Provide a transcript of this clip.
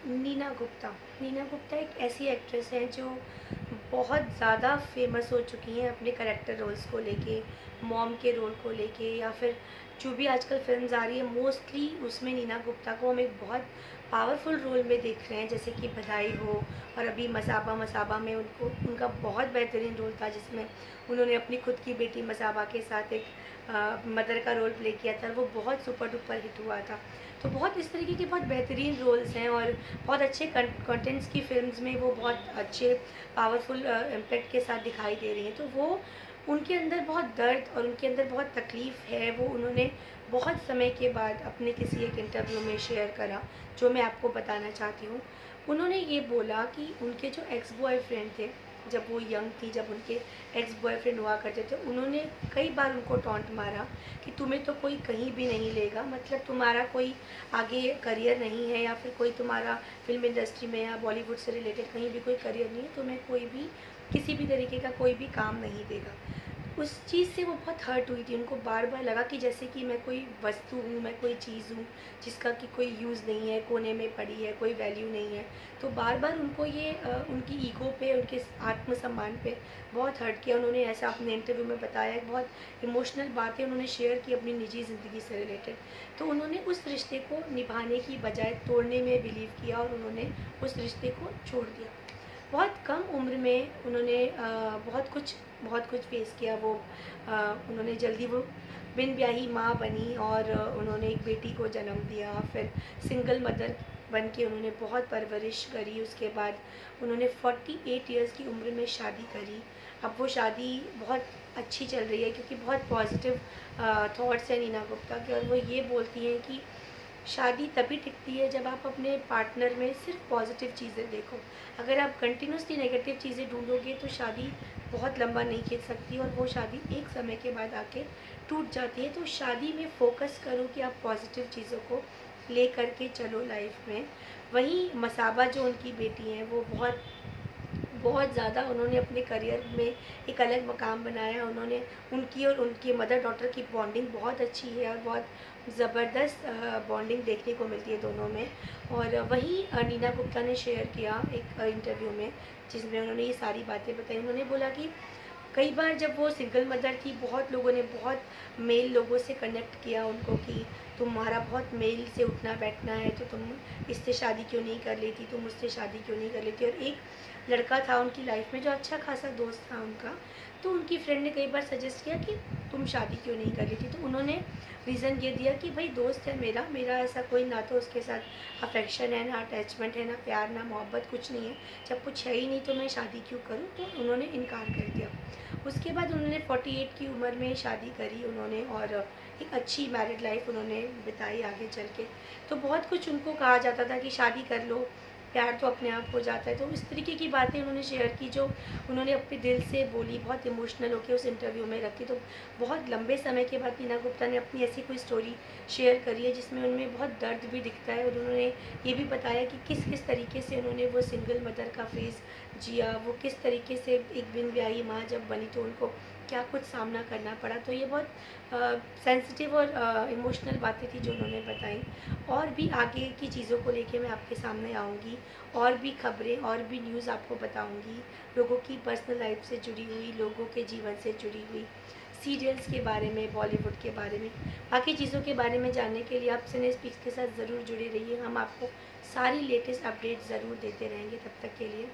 नीना गुप्ता एक ऐसी एक्ट्रेस हैं जो बहुत ज़्यादा फेमस हो चुकी हैं अपने करेक्टर रोल्स को लेके, मॉम के रोल को लेके, या फिर जो भी आजकल फिल्म्स आ रही है मोस्टली उसमें नीना गुप्ता को हम एक बहुत पावरफुल रोल में देख रहे हैं, जैसे कि बधाई हो, और अभी मसाबा मसाबा में उनका बहुत बेहतरीन रोल था जिसमें उन्होंने अपनी खुद की बेटी मसाबा के साथ एक मदर का रोल प्ले किया था। वो बहुत सुपर डुपर हिट हुआ था। तो बहुत इस तरीके के बहुत बेहतरीन रोल्स हैं और बहुत अच्छे कंटेंट्स की फिल्म्स में वो बहुत अच्छे पावरफुल इम्पैक्ट के साथ दिखाई दे रही हैं। तो वो उनके अंदर बहुत दर्द और उनके अंदर बहुत तकलीफ़ है, वो उन्होंने बहुत समय के बाद अपने किसी एक इंटरव्यू में शेयर करा, जो मैं आपको बताना चाहती हूँ। उन्होंने ये बोला कि उनके जो एक्स बॉयफ्रेंड थे, जब वो यंग थी, जब उनके एक्स बॉयफ्रेंड हुआ करते थे, उन्होंने कई बार उनको टॉन्ट मारा कि तुम्हें तो कोई कहीं भी नहीं लेगा, मतलब तुम्हारा कोई आगे करियर नहीं है, या फिर कोई तुम्हारा फिल्म इंडस्ट्री में या बॉलीवुड से रिलेटेड कहीं भी कोई करियर नहीं है, तुम्हें कोई भी किसी भी तरीके का कोई भी काम नहीं देगा। उस चीज़ से वो बहुत हर्ट हुई थी। उनको बार बार लगा कि जैसे कि मैं कोई वस्तु हूँ, मैं कोई चीज़ हूँ जिसका कि कोई यूज़ नहीं है, कोने में पड़ी है, कोई वैल्यू नहीं है। तो बार बार उनको ये उनकी ईगो पे, उनके आत्मसम्मान पे बहुत हर्ट किया। उन्होंने ऐसा अपने इंटरव्यू में बताया, बहुत इमोशनल बातें उन्होंने शेयर की अपनी निजी ज़िंदगी से रिलेटेड। तो उन्होंने उस रिश्ते को निभाने की बजाय तोड़ने में बिलीव किया और उन्होंने उस रिश्ते को छोड़ दिया। बहुत कम उम्र में उन्होंने बहुत कुछ फेस किया। उन्होंने जल्दी वो बिन ब्याही माँ बनी और उन्होंने एक बेटी को जन्म दिया। फिर सिंगल मदर बन के उन्होंने बहुत परवरिश करी। उसके बाद उन्होंने 48 इयर्स की उम्र में शादी करी। अब वो शादी बहुत अच्छी चल रही है क्योंकि बहुत पॉजिटिव थॉट्स हैं नीना गुप्ता के, और वो ये बोलती हैं कि शादी तभी टिकती है जब आप अपने पार्टनर में सिर्फ पॉजिटिव चीज़ें देखो। अगर आप कंटिन्यूसली नेगेटिव चीज़ें ढूंढोगे तो शादी बहुत लंबा नहीं खींच सकती और वो शादी एक समय के बाद आके टूट जाती है। तो शादी में फोकस करो कि आप पॉजिटिव चीज़ों को ले करके चलो लाइफ में। वहीं मसाबा जो उनकी बेटी हैं, वो बहुत ज़्यादा उन्होंने अपने करियर में एक अलग मकाम बनाया। उन्होंने उनकी और उनकी मदर डॉटर की बॉन्डिंग बहुत अच्छी है और बहुत ज़बरदस्त बॉन्डिंग देखने को मिलती है दोनों में। और वही नीना गुप्ता ने शेयर किया एक इंटरव्यू में, जिसमें उन्होंने ये सारी बातें बताई। उन्होंने बोला कि कई बार जब वो सिंगल मदर थी, बहुत लोगों ने, बहुत मेल लोगों से कनेक्ट किया उनको कि तुम्हारा बहुत मेल से उठना बैठना है, तो तुम इससे शादी क्यों नहीं कर लेती, तुम मुझसे शादी क्यों नहीं कर लेती। और एक लड़का था उनकी लाइफ में जो अच्छा खासा दोस्त था उनका, तो उनकी फ्रेंड ने कई बार सजेस्ट किया कि तुम शादी क्यों नहीं कर लेती। तो उन्होंने रीज़न ये दिया कि भाई दोस्त है मेरा ऐसा कोई, ना तो उसके साथ अफेक्शन है, ना अटैचमेंट है, ना प्यार, ना मोहब्बत, कुछ नहीं है। जब कुछ है ही नहीं तो मैं शादी क्यों करूँ। तो उन्होंने इनकार कर दिया। उसके बाद उन्होंने 48 की उम्र में शादी करी उन्होंने, और एक अच्छी मैरिड लाइफ उन्होंने बिताई आगे चल के। तो बहुत कुछ उनको कहा जाता था कि शादी कर लो, प्यार तो अपने आप हो जाता है। तो इस तरीके की बातें उन्होंने शेयर की जो उन्होंने अपने दिल से बोली, बहुत इमोशनल होकर उस इंटरव्यू में रखी। तो बहुत लंबे समय के बाद नीना गुप्ता ने अपनी ऐसी कोई स्टोरी शेयर करी है जिसमें उनमें बहुत दर्द भी दिखता है। और उन्होंने ये भी बताया कि किस किस तरीके से उन्होंने वो सिंगल मदर का फेज़ जिया, वो किस तरीके से एक बिन ब्याही माँ जब बनी तो उनको क्या कुछ सामना करना पड़ा। तो ये बहुत सेंसिटिव और इमोशनल बातें थी जो उन्होंने बताई। और भी आगे की चीज़ों को लेके मैं आपके सामने आऊँगी, और भी खबरें और भी न्यूज़ आपको बताऊँगी, लोगों की पर्सनल लाइफ से जुड़ी हुई, लोगों के जीवन से जुड़ी हुई, सीरियल्स के बारे में, बॉलीवुड के बारे में, बाकी चीज़ों के बारे में जानने के लिए आप सिने स्पीक्स के साथ ज़रूर जुड़े रहिए। हम आपको सारी लेटेस्ट अपडेट ज़रूर देते रहेंगे। तब तक के लिए